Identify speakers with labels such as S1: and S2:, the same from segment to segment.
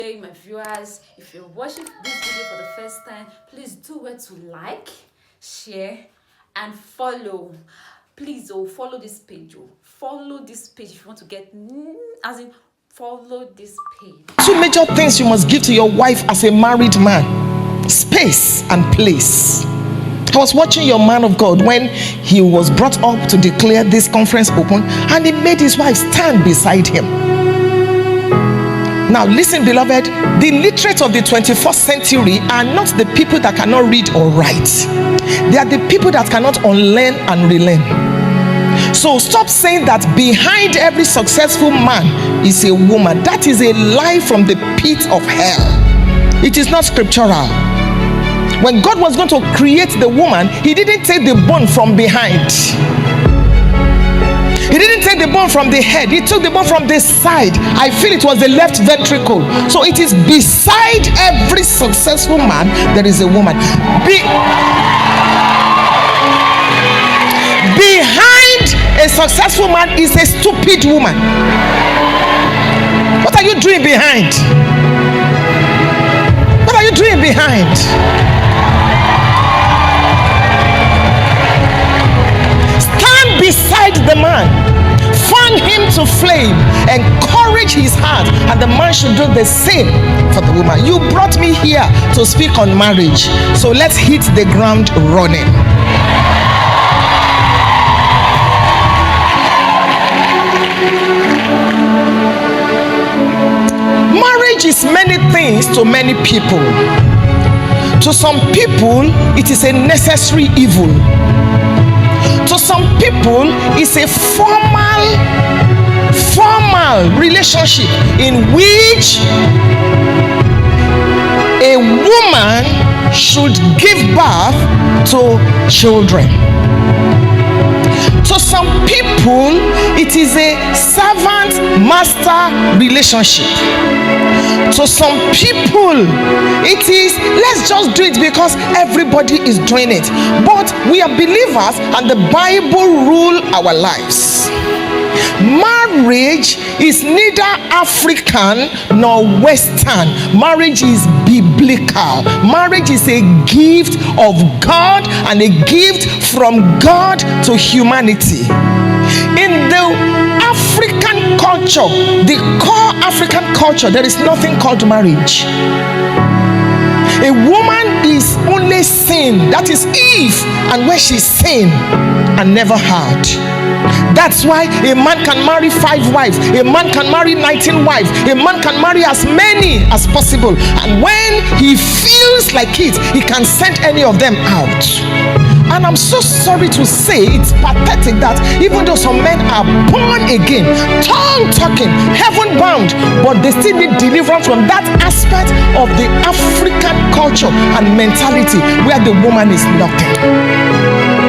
S1: Hey, my viewers, if you're watching this video for the first time, please do well to like, share, and follow. Please, follow this page. Follow this page if you want to get, follow this page.
S2: Two major things you must give to your wife as a married man: space and place. I was watching your man of God when he was brought up to declare this conference open, and he made his wife stand beside him. Now listen, beloved, the literate of the 21st century are not the people that cannot read or write. They are the people that cannot unlearn and relearn. So stop saying that behind every successful man is a woman. That is a lie from the pit of hell. It is not scriptural. When God was going to create the woman, he didn't take the bone from behind. He didn't take the bone from the head. He took the bone from the side. I feel it was the left ventricle. So it is beside every successful man there is a woman. Behind a successful man is a stupid woman. What are you doing behind? What are you doing behind? Stand beside the man, fan him to flame, encourage his heart, and the man should do the same for the woman. You brought me here to speak on marriage, so let's hit the ground running. Marriage is many things to many people. To some people, it is a necessary evil. To some people, it's a formal relationship in which a woman should give birth to children. To some people, it is a servant-master relationship. To some people, it is, let's just do it because everybody is doing it. But we are believers and the Bible rules our lives. Marriage is neither African nor Western. Marriage is biblical. Marriage is a gift of God and a gift from God to humanity. In the African culture, the core African culture, there is nothing called marriage. A woman is only sin. That is Eve, and where she sinned and never had. That's why a man can marry 5 wives, a man can marry 19 wives, a man can marry as many as possible, and when he feels like it, he can send any of them out. And I'm so sorry to say, it's pathetic that even though some men are born again, tongue-talking, heaven-bound, but they still need deliverance from that aspect of the African culture and mentality where the woman is nothing.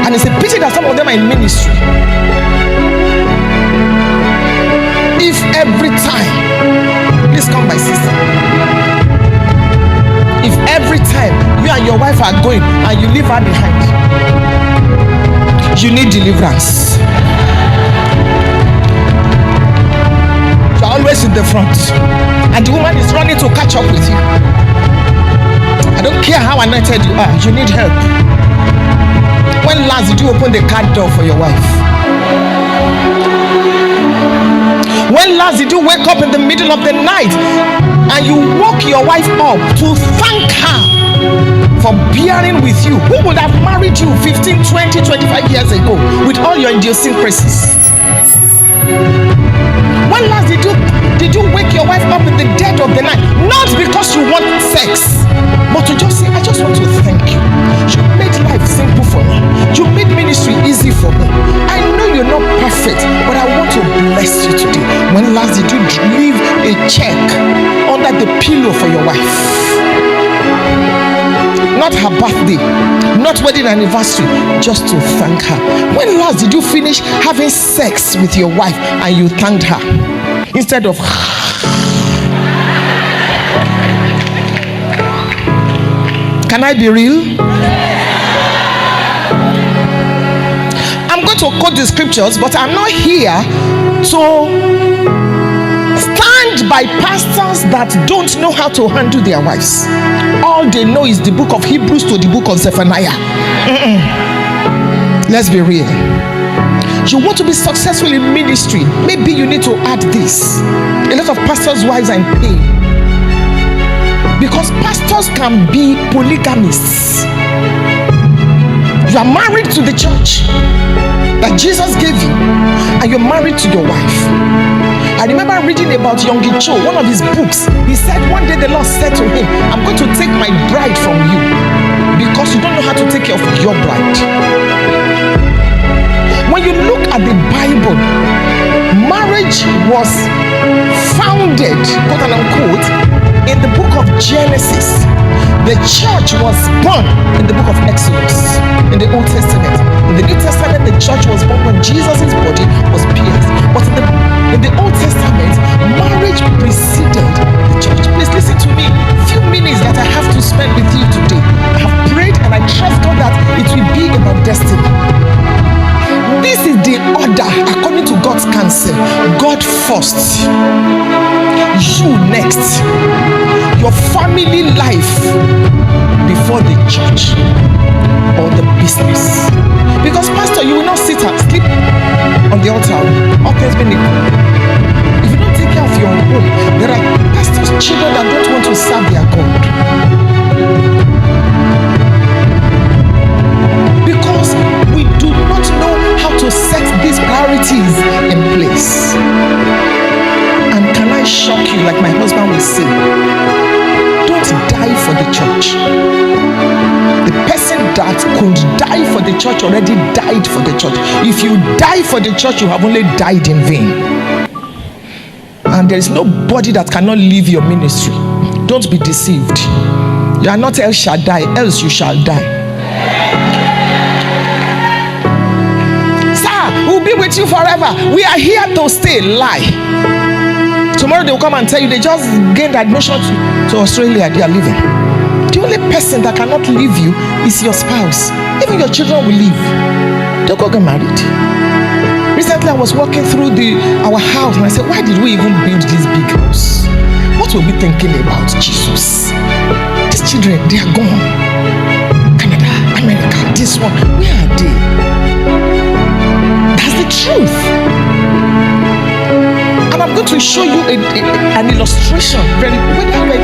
S2: And it's a pity that some of them are in ministry. If every time, please come my sister, if every time you and your wife are going and you leave her behind, you need deliverance. You're always in the front and the woman is running to catch up with you. I don't care how anointed you are, you need help. When last did you open the car door for your wife? When last did you wake up in the middle of the night and you woke your wife up to thank her for bearing with you? Who would have married you 15, 20, 25 years ago with all your idiosyncrasies? When last did you wake your wife up in the dead of the night? Not because you want sex, but to just say, I just want to thank you. You made life simple for me. You made ministry easy for me. I know you're not perfect, but I want to bless you today. When last did you leave a check under the pillow for your wife? Not her birthday, not wedding anniversary, just to thank her. When last did you finish having sex with your wife and you thanked her instead of Can I be real? I'm going to quote the scriptures, but I'm not here to stand by pastors that don't know how to handle their wives. All they know is the book of Hebrews to the book of Zephaniah. Let's be real. You want to be successful in ministry, maybe you need to add this. A lot of pastors' wives are in pain because pastors can be polygamists. You are married to the church that Jesus gave you, and you're married to your wife. I remember reading about Yonggi Cho, one of his books. He said one day the Lord said to him, I'm going to take my bride from you because you don't know how to take care of your bride. When you look at the Bible, marriage was founded, quote unquote, in the book of Genesis. The church was born in the book of Exodus, in the Old Testament. In the New Testament, the church was born when Jesus' body was pierced. But in the Old Testament, marriage preceded the church. Please listen to me. Few minutes that I have to spend with you today. I have prayed and I trust God that it will be about destiny. This is the order according to God's counsel. God first, you next, your family life before the church or the business. Because pastor, you will not sit and sleep on the altar. All things being equal. If you don't take care of your home, there are pastors' children that don't want to serve their God. Because we do not know how to set these priorities in place. And can I shock you, like my husband will say, don't die for the church. The person that could die for the church already died for the church. If you die for the church, you have only died in vain. And there is nobody that cannot leave your ministry. Don't be deceived. You are not El Shaddai, else you shall die. We'll be with you forever. We are here to stay. Lie. Tomorrow they will come and tell you they just gained admission to Australia. They are leaving. The only person that cannot leave you is your spouse. Even your children will leave. They'll go get married. Recently I was walking through our house and I said, why did we even build this big house? What were we thinking about Jesus? These children, they are gone. Canada, America, this one, where are they? That's the truth. And I'm going to show you an illustration. Whether you're a